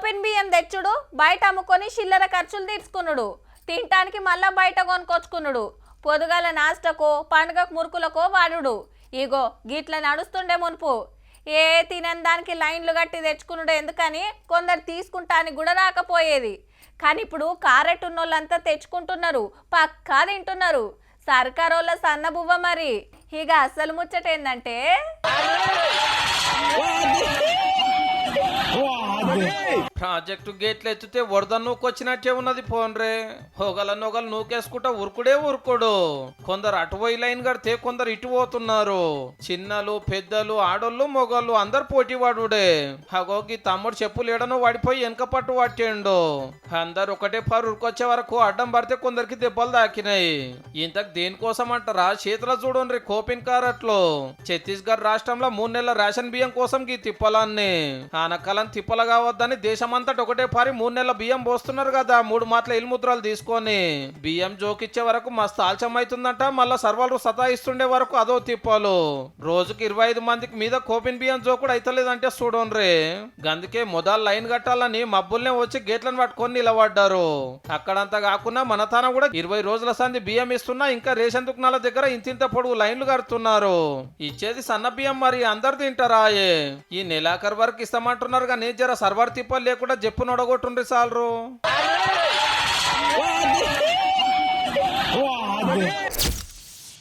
కోపిన్ బియ్యం తెచ్చుడు, బయట అమ్ముకొని చిల్లర ఖర్చులు తీర్చుకున్నాడు, తినటానికి మళ్ళా బయట కొనుకొచ్చుకున్నాడు, పొదుగాల నాస్టకో పండుగకు మురుకులకో వాడుడు. ఇగో గిట్ల నడుస్తుండే మునుపు ఏ తినని దానికి లైన్లు కట్టి తెచ్చుకున్నాడు ఎందుకని కొందరు తీసుకుంటానికి కూడా రాకపోయేది. కానీ ఇప్పుడు కారెట్ ఉన్నోళ్ళంతా తెచ్చుకుంటున్నారు, పక్కా తింటున్నారు. సర్కారోళ్ళ సన్నబువ్వ మరి. ఇక అసలు ముచ్చట ఏందంటే ప్రాజెక్టు గేట్లు ఎత్తితే వరద నూకొచ్చినట్టే ఉన్నది. పోన్రే హోగల నొగలు నూకేసుకుంటా ఉరుకుడే ఉరుకుడు. కొందరు అటు పోయి లైన్ కడితే కొందరు ఇటు పోతున్నారు. చిన్నలు పెద్దలు ఆడోళ్ళు మొగళ్ళు అందరు పోటీ వాడుడే. హగోగి తమ్ముడు చెప్పులు ఎడను వాడిపోయి వెనక పట్టు పట్టిండు. అందరు ఒకటే పారు ఉరుకొచ్చే వరకు అడ్డం పడితే కొందరికి దెబ్బలు తాకినాయి. ఇంతకు దేనికోసం అంటారా? చేతుల చూడండి కోపిన్ కారట్లు. ఛత్తీస్గఢ్ రాష్ట్రంలో 3 నెలల రేషన్ బియ్యం కోసం గీ తిప్పలాన్ని ఆనకాలం తిప్పల కావద్దని దేశమంతట ఒకటే పారి 3 నెలల బియ్యం పోస్తున్నారు కదా. 3 మాటల ఇల్ముద్రాలు తీసుకొని బియ్యం జోకిచ్చే వరకు మస్తు ఆలస్యం అవుతుందంట. మళ్ళా సర్వాలు సతాయిస్తుండే వరకు అదో తిప్పాలు. రోజుకి 25 మందికి మీద కోపిన్ బియ్యం జోకుడు అయితలేదంటే చూడండి. గందుకే మొదలు లైన్ కట్టాలని మబ్బుల్నే వచ్చి గేట్లను పట్టుకొని నిలబడ్డారు. అక్కడంతా కాకుండా మన తాన కూడా 20 రోజుల సంది బియ్యం ఇస్తున్నా ఇంకా రేషన్ దుకాణాల దగ్గర ఇంతింత పొడుగు లైన్లు కడుతున్నారు. ఇచ్చేది సన్న బియ్యం మరి అందరు తింటారా? ఈ నెలాఖరు వరకు ఇస్తామంటున్నారు కానీ జర సర్వర్ తిప్పలు లేకుండా జప్పు నొడగొట్టుండ్రి చాలరు.